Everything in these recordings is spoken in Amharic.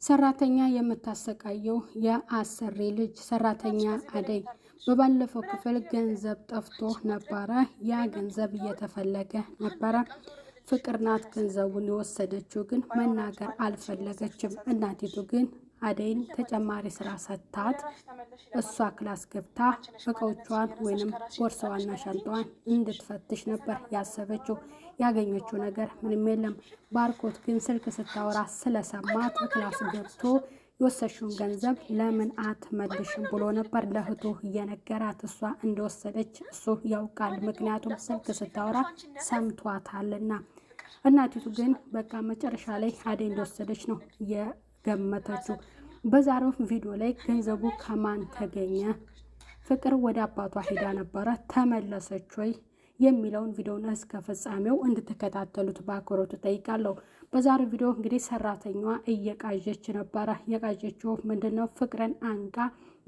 ሰራተኛ የምታሰቃየው የአሰሪ ልጅ ሰራተኛ አደይ በባለፈው ክፍል ገንዘብ ጠፍቶ ነበረ። ያ ገንዘብ እየተፈለገ ነበረ። ፍቅር ናት ገንዘቡን የወሰደችው፣ ግን መናገር አልፈለገችም። እናቲቱ ግን አደይን ተጨማሪ ስራ ሰጥታት እሷ ክላስ ገብታ እቃዎቿን ወይንም ቦርሳዋና ሻንጣዋን እንድትፈትሽ ነበር ያሰበችው። ያገኘችው ነገር ምንም የለም። ባርኮት ግን ስልክ ስታወራ ስለሰማት ክላስ ገብቶ የወሰድሽውን ገንዘብ ለምን አትመልሽም ብሎ ነበር ለእህቱ እየነገራት። እሷ እንደወሰደች እሱ ያውቃል፣ ምክንያቱም ስልክ ስታወራ ሰምቷታልና። እናቲቱ ግን በቃ መጨረሻ ላይ አደይ እንደወሰደች ነው የገመተችው። በዛሬው ቪዲዮ ላይ ገንዘቡ ከማን ተገኘ፣ ፍቅር ወደ አባቷ ሄዳ ነበረ፣ ተመለሰች ወይ የሚለውን ቪዲዮውን እስከ ፍጻሜው እንድትከታተሉት በአክብሮት ጠይቃለሁ። በዛሬው ቪዲዮ እንግዲህ ሰራተኛዋ እየቃዠች ነበረ። የቃዠችው ምንድነው? ፍቅርን አንቃ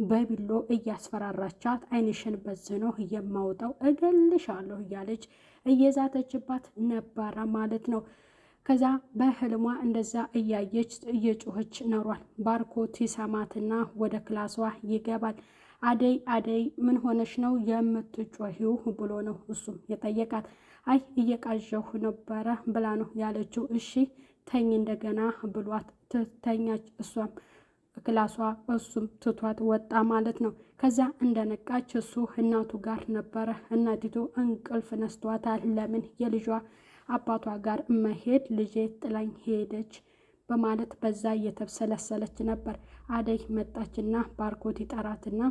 በቢሎ እያስፈራራቻት ዓይንሽን በዝኖ የማውጣው እገልሻለሁ እያለች እየዛተችባት ነበረ ማለት ነው። ከዛ በህልሟ እንደዛ እያየች እየጮኸች ኖሯል። ባርኮት ይሰማትና ወደ ክላሷ ይገባል። አደይ አደይ ምን ሆነሽ ነው የምትጮሂው ብሎ ነው እሱም የጠየቃት። አይ እየቃዠሁ ነበረ ብላ ነው ያለችው። እሺ ተኝ እንደገና ብሏት ትተኛች። እሷም ክላሷ እሱም ትቷት ወጣ ማለት ነው። ከዛ እንደነቃች እሱ እናቱ ጋር ነበረ። እናቲቱ እንቅልፍ ነስቷታል። ለምን የልጇ አባቷ ጋር መሄድ ልጄ ጥላኝ ሄደች በማለት በዛ እየተብሰለሰለች ነበር። አደይ መጣችና ባርኮት ይጠራትና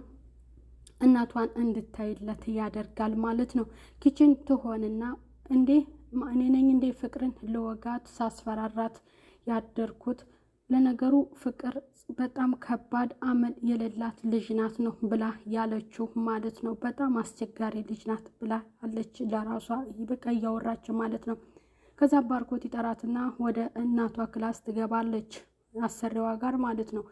እናቷን እንድታይለት ያደርጋል ማለት ነው። ኪችን ትሆንና እንዴ እኔ ነኝ እንዴ ፍቅርን ለወጋት ሳስፈራራት ያደርኩት? ለነገሩ ፍቅር በጣም ከባድ አመል የሌላት ልጅ ናት ነው ብላ ያለችው ማለት ነው። በጣም አስቸጋሪ ልጅ ናት ብላ አለች ለራሷ በቃ እያወራች ማለት ነው። ከዛ ባርኮት ይጠራትና ወደ እናቷ ክላስ ትገባለች አሰሪዋ ጋር ማለት ነው።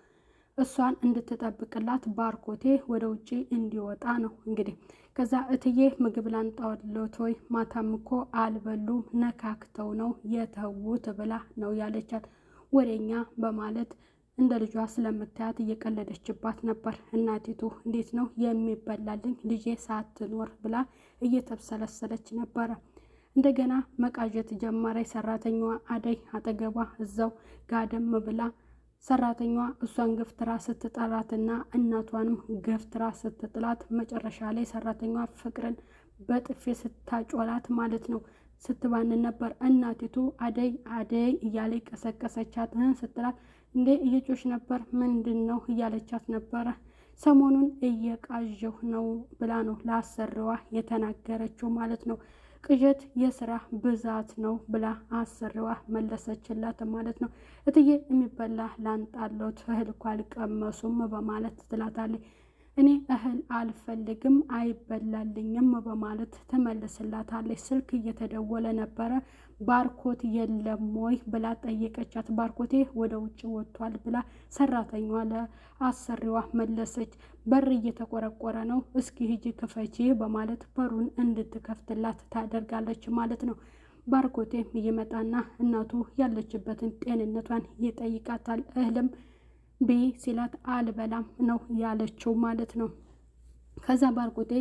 እሷን እንድትጠብቅላት ባርኮቴ ወደ ውጪ እንዲወጣ ነው እንግዲህ። ከዛ እትዬ ምግብ ላንጣውሎት ወይ? ማታም እኮ አልበሉም ነካክተው ነው የተዉት ብላ ነው ያለቻት። ወደኛ በማለት እንደ ልጇ ስለምታያት እየቀለደችባት ነበር። እናቲቱ እንዴት ነው የሚበላልኝ ልጄ ሳትኖር ብላ እየተብሰለሰለች ነበረ። እንደገና መቃዠት ጀመረች። ሰራተኛዋ አደይ አጠገቧ እዛው ጋደም ብላ ሰራተኛዋ እሷን ገፍትራ ስትጠራትና እናቷንም ገፍትራ ስትጥላት መጨረሻ ላይ ሰራተኛዋ ፍቅርን በጥፌ ስታጮላት ማለት ነው ስትባንን ነበር። እናቲቱ አደይ አደይ እያለ ቀሰቀሰቻት። ስትላት እንዴ እየጮሽ ነበር ምንድን ነው እያለቻት ነበረ። ሰሞኑን እየቃዠሁ ነው ብላ ነው ለአሰሪዋ የተናገረችው ማለት ነው። ቅዠት የስራ ብዛት ነው ብላ አሰሪዋ መለሰችላት ማለት ነው። እትዬ የሚበላ ላንጣሎት እህል እኮ አልቀመሱም በማለት ትላታለች። እኔ እህል አልፈልግም አይበላልኝም በማለት ትመልስላታለች። ስልክ እየተደወለ ነበረ። ባርኮት የለም ወይ ብላ ጠየቀቻት። ባርኮቴ ወደ ውጭ ወጥቷል ብላ ሰራተኛዋ ለአሰሪዋ መለሰች። በር እየተቆረቆረ ነው፣ እስኪ ሂጂ ክፈቺ በማለት በሩን እንድትከፍትላት ታደርጋለች ማለት ነው። ባርኮቴም ይመጣና እናቱ ያለችበትን ጤንነቷን ይጠይቃታል። እህልም ብይ ሲላት አልበላም ነው ያለችው ማለት ነው። ከዛ ባርኮቴ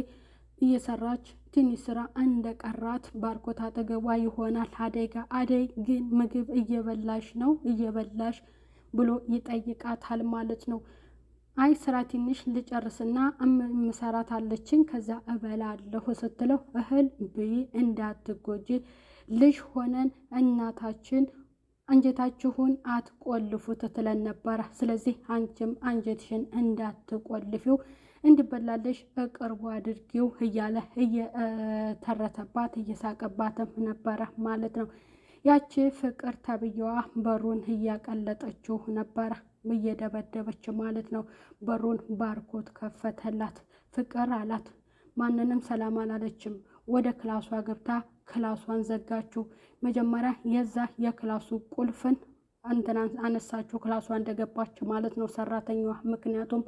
እየሰራች ትንሽ ስራ እንደቀራት ባርኮት አጠገቧ ይሆናል አደይ ጋር። አደይ ግን ምግብ እየበላሽ ነው እየበላሽ ብሎ ይጠይቃታል ማለት ነው። አይ ስራ ትንሽ ልጨርስና ምሰራት አለችኝ ከዛ እበላለሁ ስትለው እህል ብይ እንዳትጎጂ ልጅ ሆነን እናታችን አንጀታችሁን አትቆልፉት ትለን ነበረ። ስለዚህ አንቺም አንጀትሽን እንዳትቆልፊው እንዲበላለሽ እቅርቡ አድርጊው እያለ እየተረተባት እየሳቀባትም ነበረ ማለት ነው። ያቺ ፍቅር ተብዬዋ በሩን እያቀለጠችው ነበረ እየደበደበች ማለት ነው። በሩን ባርኮት ከፈተላት። ፍቅር አላት። ማንንም ሰላም አላለችም። ወደ ክላሷ ገብታ ክላሷን ዘጋችው። መጀመሪያ የዛ የክላሱ ቁልፍን አነሳችው ክላሷ እንደገባች ማለት ነው ሰራተኛዋ። ምክንያቱም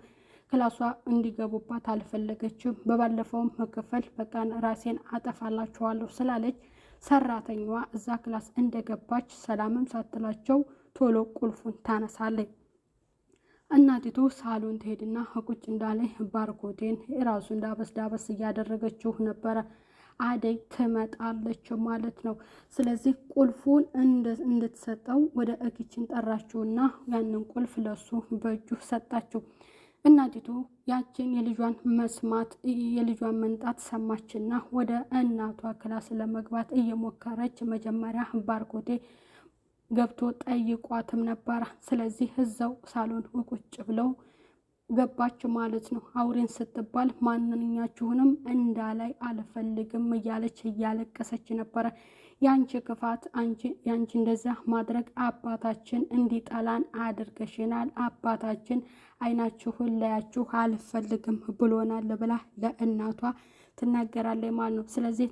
ክላሷ እንዲገቡባት አልፈለገችም። በባለፈውም ክፍል በቃ ራሴን አጠፋላችኋለሁ ስላለች ሰራተኛዋ እዛ ክላስ እንደገባች ሰላምም ሳትላቸው ቶሎ ቁልፉን ታነሳለች። እናቲቱ ሳሎን ትሄድና ቁጭ እንዳለ ባርኮቴን ራሱ ዳበስ እያደረገችው ነበረ። አደይ ትመጣለች ማለት ነው። ስለዚህ ቁልፉን እንድትሰጠው ወደ ኪችን ጠራችውና ያንን ቁልፍ ለሱ በእጁ ሰጣችው። እናቲቱ ያችን የልጇን መስማት የልጇን መንጣት ሰማችና ወደ እናቷ ክላስ ለመግባት እየሞከረች መጀመሪያ ባርኮቴ ገብቶ ጠይቋትም ነበረ። ስለዚህ እዛው ሳሎን ቁጭ ብለው ገባች ማለት ነው። አውሬን ስትባል ማንኛችሁንም እንዳላይ አልፈልግም እያለች እያለቀሰች ነበረ። ያንቺ ክፋት ያንቺ እንደዛ ማድረግ አባታችን እንዲጠላን አድርገሽናል። አባታችን አይናችሁን ላያችሁ አልፈልግም ብሎናል ብላ ለእናቷ ትናገራለች ማለት ነው። ስለዚህ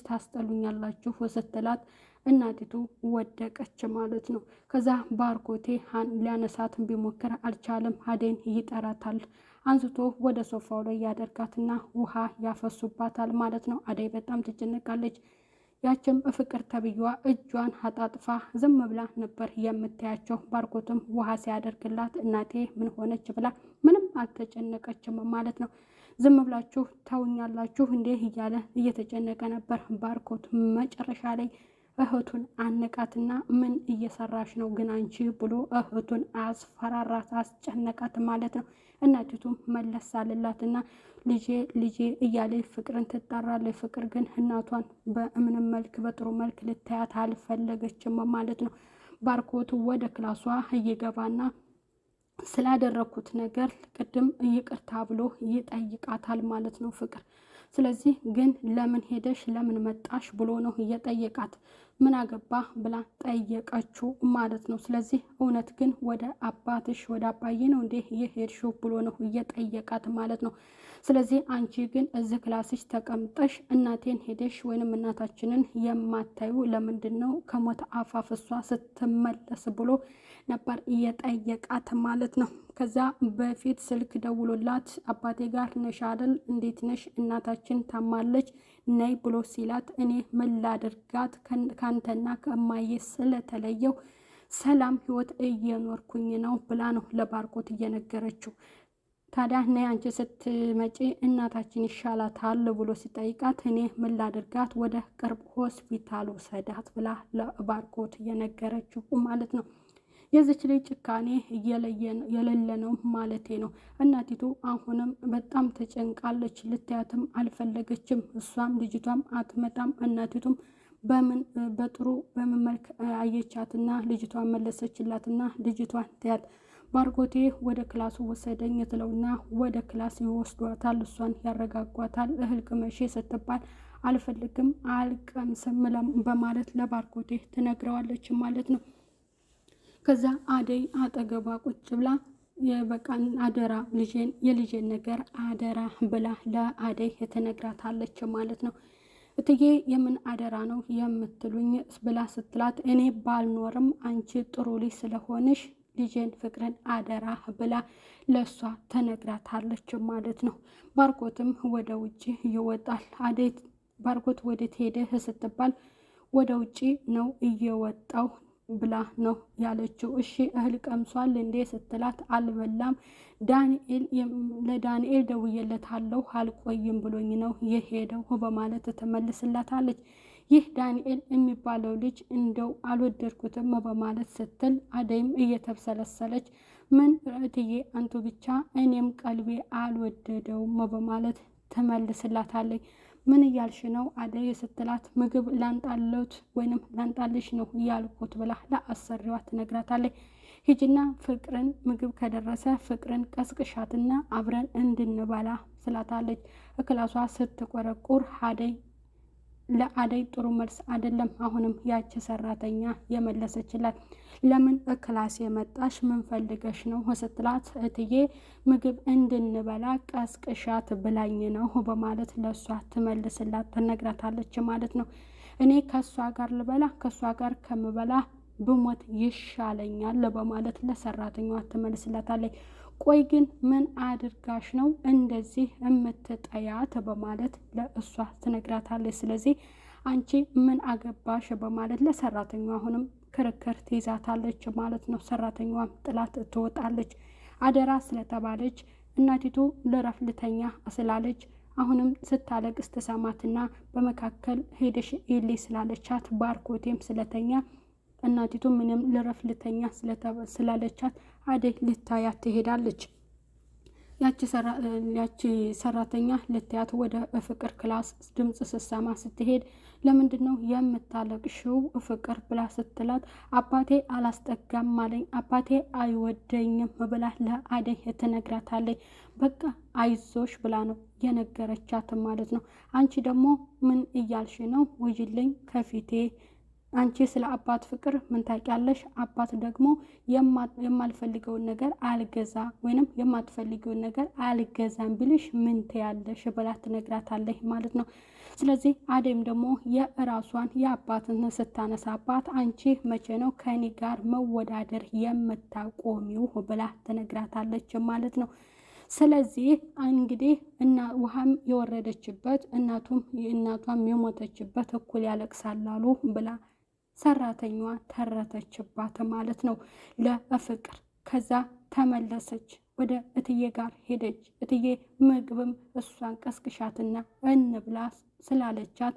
ታስጠሉኛላችሁ ስትላት እናቲቱ ወደቀች ማለት ነው። ከዛ ባርኮቴ ሊያነሳትን ቢሞክር አልቻለም። አደይን ይጠራታል። አንስቶ ወደ ሶፋው ላይ ያደርጋትና ውሃ ያፈሱባታል ማለት ነው። አደይ በጣም ትጨነቃለች። ያችም ፍቅር ተብዬዋ እጇን አጣጥፋ ዝም ብላ ነበር የምታያቸው። ባርኮትም ውሃ ሲያደርግላት እናቴ ምን ሆነች ብላ ምንም አልተጨነቀችም ማለት ነው። ዝም ብላችሁ ታውኛላችሁ እንዴ እያለ እየተጨነቀ ነበር ባርኮት። መጨረሻ ላይ እህቱን አነቃትና ምን እየሰራሽ ነው ግን አንቺ ብሎ እህቱን አስፈራራት፣ አስጨነቃት ማለት ነው። እናቲቱም መለስ አለላትና ልጄ እያለ ፍቅርን ትጣራለች። ፍቅር ግን እናቷን በምንም መልክ በጥሩ መልክ ልታያት አልፈለገችም ማለት ነው። ባርኮት ወደ ክላሷ እየገባና ስላደረኩት ነገር ቅድም ይቅርታ ብሎ ይጠይቃታል ማለት ነው ፍቅር። ስለዚህ ግን ለምን ሄደሽ ለምን መጣሽ ብሎ ነው እየጠየቃት። ምን አገባ ብላ ጠየቀችው ማለት ነው። ስለዚህ እውነት ግን ወደ አባትሽ ወደ አባዬ ነው እንዴ የሄድሽው ብሎ ነው እየጠየቃት ማለት ነው። ስለዚህ አንቺ ግን እዚህ ክላስሽ ተቀምጠሽ እናቴን ሄደሽ ወይንም እናታችንን የማታዩ ለምንድን ነው ከሞት አፋፍ እሷ ስትመለስ ብሎ ነበር እየጠየቃት ማለት ነው። ከዛ በፊት ስልክ ደውሎላት አባቴ ጋር ነሽ አይደል? እንዴት ነሽ? እናታችን ታማለች ነይ ብሎ ሲላት እኔ ምን ላድርጋት ካንተና ከማዬ ስለተለየው ሰላም ህይወት እየኖርኩኝ ነው ብላ ነው ለባርኮት እየነገረችው። ታዲያ ነይ አንቺ ስትመጪ እናታችን ይሻላታል ብሎ ሲጠይቃት እኔ ምን ላድርጋት ወደ ቅርብ ሆስፒታል ወሰዳት ብላ ለባርኮት እየነገረችው ማለት ነው። የዚች ልጅ ጭካኔ የሌለ ነው ማለቴ ነው። እናቲቱ አሁንም በጣም ተጨንቃለች። ልታያትም አልፈለገችም። እሷም ልጅቷም አትመጣም። እናቲቱም በጥሩ በምን መልክ አየቻትና ልጅቷን መለሰችላትና ልጅቷን ታያት። ባርኮቴ ወደ ክላሱ ወሰደኝ ትለውና ወደ ክላስ ይወስዷታል። እሷን ያረጋጓታል። እህል ቅመሼ ስትባል አልፈልግም አልቀምስም በማለት ለባርኮቴ ትነግረዋለች ማለት ነው። ከዛ አደይ አጠገቧ ቁጭ ብላ የበቃን አደራ የልጄን ነገር አደራ ብላ ለአደይ ትነግራታለች ማለት ነው። እትዬ የምን አደራ ነው የምትሉኝ ብላ ስትላት እኔ ባልኖርም አንቺ ጥሩ ልጅ ስለሆንሽ ልጄን ፍቅርን አደራ ብላ ለሷ ተነግራታለች ማለት ነው። ባርኮትም ወደ ውጪ ይወጣል። አደይ ባርኮት ወዴት ሄደ ስትባል ወደ ውጪ ነው እየወጣው ብላ ነው ያለችው። እሺ እህል ቀምሷል እንዴ ስትላት አልበላም፣ ለዳንኤል ደውዬለታለሁ አልቆይም ብሎኝ ነው የሄደው በማለት ትመልስላታለች። ይህ ዳንኤል የሚባለው ልጅ እንደው አልወደድኩትም በማለት ስትል አደይም እየተብሰለሰለች ምን እትዬ አንቱ ብቻ እኔም ቀልቤ አልወደደውም በማለት ትመልስላታለች። ምን እያልሽ ነው አደይ ስትላት ምግብ ላንጣለት ወይንም ላንጣልሽ ነው እያልኩት ብላ ለአሰሪዋ ትነግራታለች። ሂጂና ፍቅርን ምግብ ከደረሰ ፍቅርን ቀስቅሻትና አብረን እንድንበላ ስላታለች። ክላሷ ስትቆረቁር ለአደይ ጥሩ መልስ አይደለም አሁንም ያቺ ሰራተኛ የመለሰችላት። ለምን ክላስ የመጣሽ ምን ፈልገሽ ነው ስትላት እትዬ ምግብ እንድንበላ ቀስቅሻት ብላኝ ነው በማለት ለሷ ትመልስላት ትነግራታለች ማለት ነው። እኔ ከሷ ጋር ልበላ ከሷ ጋር ከምበላ ብሞት ይሻለኛል በማለት ለሰራተኛዋ ትመልስላታለች። ቆይ ግን ምን አድርጋሽ ነው እንደዚህ የምትጠያት በማለት ለእሷ ትነግራታለች። ስለዚህ አንቺ ምን አገባሽ በማለት ለሰራተኛዋ አሁንም ክርክር ትይዛታለች ማለት ነው። ሰራተኛዋም ጥላት ትወጣለች። አደራ ስለተባለች እናቲቱ ልረፍ ልተኛ ስላለች አሁንም ስታለቅስ ተሰማትና በመካከል ሄደሽ ኢሊ ስላለቻት ባርኮቴም ስለተኛ እናቲቱ ምንም ልረፍ ልተኛ ስላለቻት አደይ ልታያት ትሄዳለች። ያቺ ሰራተኛ ልታያት ወደ ፍቅር ክላስ ድምጽ ስትሰማ ስትሄድ ለምንድን ነው የምታለቅሽው ፍቅር ብላ ስትላት አባቴ አላስጠጋም አለኝ፣ አባቴ አይወደኝም ብላ ለአደይ ትነግራታለች። በቃ አይዞሽ ብላ ነው የነገረቻት ማለት ነው። አንቺ ደግሞ ምን እያልሽ ነው? ውይልኝ ከፊቴ አንቺ ስለ አባት ፍቅር ምን ታውቂያለሽ? አባት ደግሞ የማልፈልገውን ነገር አልገዛ ወይንም የማትፈልገውን ነገር አልገዛም ቢልሽ ምን ትያለሽ ብላ ትነግራታለች ማለት ነው። ስለዚህ አደይም ደግሞ የራሷን የአባትን ስታነሳባት አንቺ መቼ ነው ከኔ ጋር መወዳደር የምታቆሚው ብላ ትነግራታለች ማለት ነው። ስለዚህ እንግዲህ ውሃም የወረደችበት እናቷም የሞተችበት እኩል ያለቅሳላሉ ብላ ሰራተኛዋ ተረተችባት ማለት ነው ለፍቅር። ከዛ ተመለሰች ወደ እትዬ ጋር ሄደች። እትዬ ምግብም እሷን ቀስቅሻትና እንብላ ስላለቻት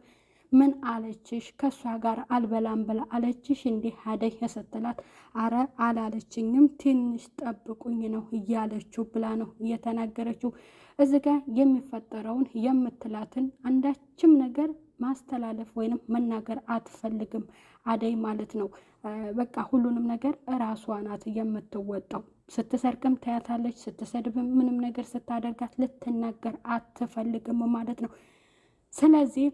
ምን አለችሽ? ከሷ ጋር አልበላም ብላ አለችሽ እንዲህ አደይ ስትላት አረ አላለችኝም ትንሽ ጠብቁኝ ነው እያለችው ብላ ነው እየተናገረችው። እዚህ ጋር የሚፈጠረውን የምትላትን አንዳችም ነገር ማስተላለፍ ወይንም መናገር አትፈልግም አደይ ማለት ነው። በቃ ሁሉንም ነገር ራሷ ናት የምትወጣው። ስትሰርቅም ታያታለች፣ ስትሰድብም ምንም ነገር ስታደርጋት ልትናገር አትፈልግም ማለት ነው። ስለዚህ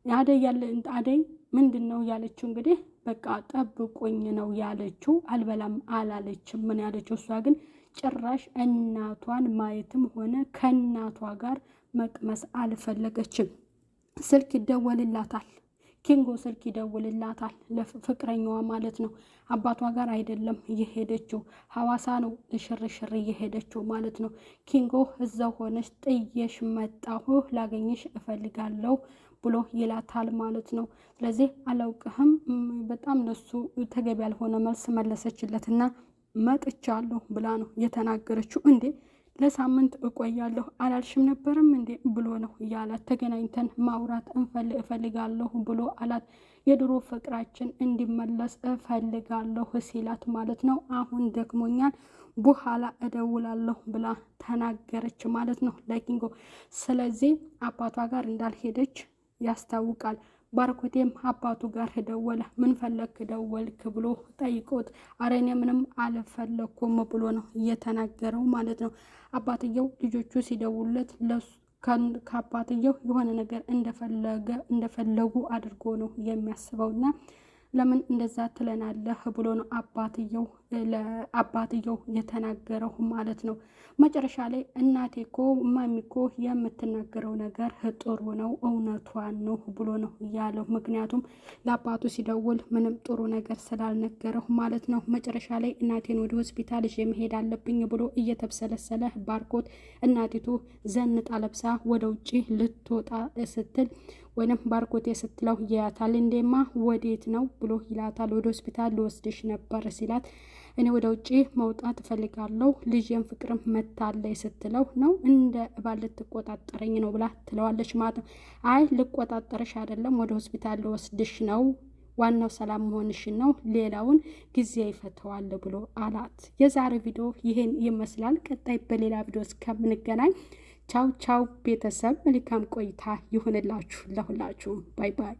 አደይ ምንድን ነው ያለችው? እንግዲህ በቃ ጠብቁኝ ነው ያለችው። አልበላም አላለችም። ምን ያለችው እሷ ግን ጭራሽ እናቷን ማየትም ሆነ ከእናቷ ጋር መቅመስ አልፈለገችም። ስልክ ይደወልላታል። ኪንጎ ስልክ ይደውልላታል ለፍቅረኛዋ ማለት ነው። አባቷ ጋር አይደለም እየሄደችው ሐዋሳ ነው ሽርሽር እየሄደችው ማለት ነው። ኪንጎ እዛው ሆነሽ ጥየሽ መጣሁ ላገኝሽ እፈልጋለሁ ብሎ ይላታል ማለት ነው። ስለዚህ አላውቅህም በጣም ለሱ ተገቢ ያልሆነ መልስ መለሰችለትና መጥቻለሁ ብላ ነው የተናገረችው። እንዴ ለሳምንት እቆያለሁ አላልሽም ነበርም እንዴ ብሎ ነው ያላት። ተገናኝተን ማውራት እፈልጋለሁ ብሎ አላት። የድሮ ፍቅራችን እንዲመለስ እፈልጋለሁ ሲላት ማለት ነው። አሁን ደክሞኛል በኋላ እደውላለሁ ብላ ተናገረች ማለት ነው ለኪንጎ። ስለዚህ አባቷ ጋር እንዳልሄደች ያስታውቃል። ባርኮቴም አባቱ ጋር ደወለ። ምን ፈለክ ደወልክ ብሎ ጠይቆት አረ እኔ ምንም አልፈለኩም ብሎ ነው እየተናገረው ማለት ነው። አባትየው ልጆቹ ሲደውሉለት ከአባትየው የሆነ ነገር እንደፈለጉ አድርጎ ነው የሚያስበውና ለምን እንደዛ ትለናለህ ብሎ ነው አባትየው የተናገረው ማለት ነው። መጨረሻ ላይ እናቴ እኮ ማሚ እኮ የምትናገረው ነገር ጥሩ ነው እውነቷን ነው ብሎ ነው ያለው። ምክንያቱም ለአባቱ ሲደውል ምንም ጥሩ ነገር ስላልነገረው ማለት ነው። መጨረሻ ላይ እናቴን ወደ ሆስፒታል ይዤ መሄድ አለብኝ ብሎ እየተብሰለሰለ ባርኮት እናቲቱ ዘንጣ ለብሳ ወደ ውጪ ልትወጣ ስትል ወይንም ባርኮቴ ስትለው ያታል። እንደማ ወዴት ነው ብሎ ይላታል። ወደ ሆስፒታል ልወስድሽ ነበር ሲላት እኔ ወደ ውጪ መውጣት እፈልጋለሁ ልጄን ፍቅርም መታለይ ስትለው ነው እንደ ባል ልትቆጣጠረኝ ነው ብላ ትለዋለች ማለት ነው። አይ ልቆጣጠርሽ አይደለም ወደ ሆስፒታል ልወስድሽ ነው ዋናው ሰላም መሆንሽ ነው ሌላውን ጊዜ ይፈተዋል ብሎ አላት። የዛሬ ቪዲዮ ይሄን ይመስላል። ቀጣይ በሌላ ቪዲዮ እስከምንገናኝ ቻው ቻው ቤተሰብ መልካም ቆይታ ይሁንላችሁ ለሁላችሁ። ባይ ባይ።